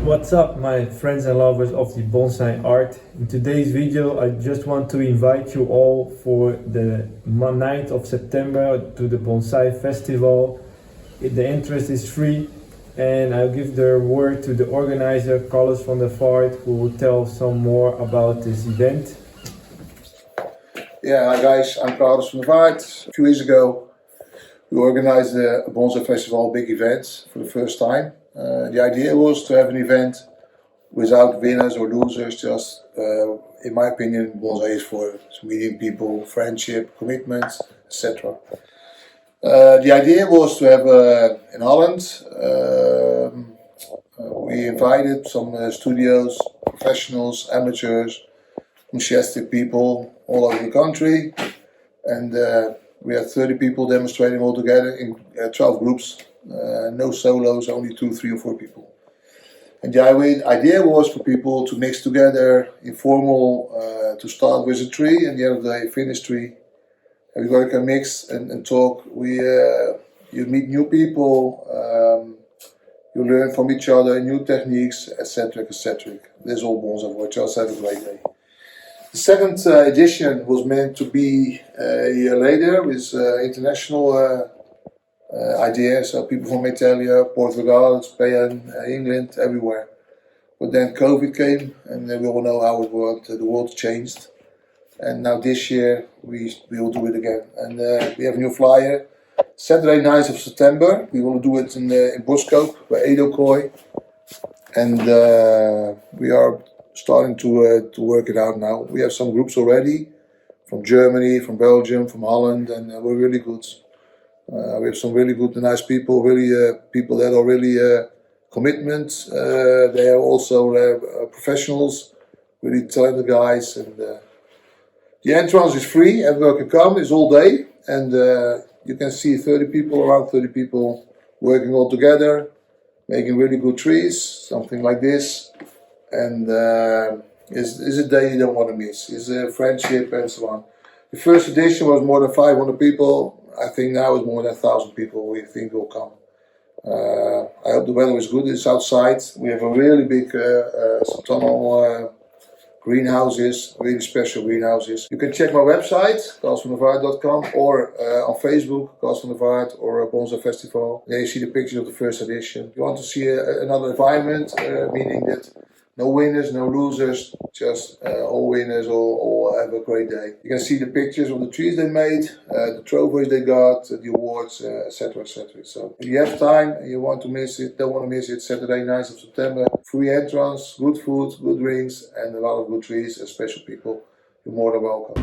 What's up, my friends and lovers of the bonsai art? In today's video I just want to invite you all for the 9th of September to the Bonsai Festival. The entrance is free, and I'll give the word to the organizer Carlos van der Vaart, who will tell some more about this event. Yeah, hi guys, I'm Carlos van der Vaart. A few years ago we organized a Bonsai Festival big event for the first time. The idea was to have an event without winners or losers, just, in my opinion, bonsai is for meeting people, friendship, commitment, etc. The idea was to have in Holland, we invited some studios, professionals, amateurs, enthusiastic people all over the country, and we had 30 people demonstrating all together in 12 groups. No solos, only 2, 3 or 4 people. And the idea was for people to mix together, informal, to start with a tree and the end of the day finish tree. Everybody can mix and talk. You meet new people, you learn from each other, new techniques, etc. etc. This is all bonsai. Just have a great day. The second edition was meant to be a year later with international ideas, so people from Italy, Portugal, Spain, England, everywhere. But then COVID came, and we all know how it worked. The world changed, and now this year we will do it again. And we have a new flyer. Saturday 9th of September, we will do it in Boskoop by Edo Koi, and we are starting to work it out now. We have some groups already from Germany, from Belgium, from Holland, and we're really good. We have some really good, nice people, really people that are really commitment. They are also professionals, really talented guys. And the entrance is free. Everyone can come. It's all day, and you can see 30 people, around 30 people, working all together, making really good trees, something like this. And it's a day you don't want to miss. It's a friendship and so on. The first edition was more than 500 people. I think now it's more than 1,000 people we think will come. I hope the weather is good. It's outside. We have a really big tunnel greenhouses, really special greenhouses. You can check my website, carlosvandervaart.com, or on Facebook, Carlos van der Vaart, or Bonsai Festival. There you see the pictures of the first edition. If you want to see another environment, meaning that no winners, no losers, just all winners, all have a great day. You can see the pictures of the trees they made, the trophies they got, the awards, etc. etc. So if you have time and you want to miss it, don't want to miss it, Saturday 9th of September, free entrance, good food, good drinks, and a lot of good trees and special people. You're more than welcome.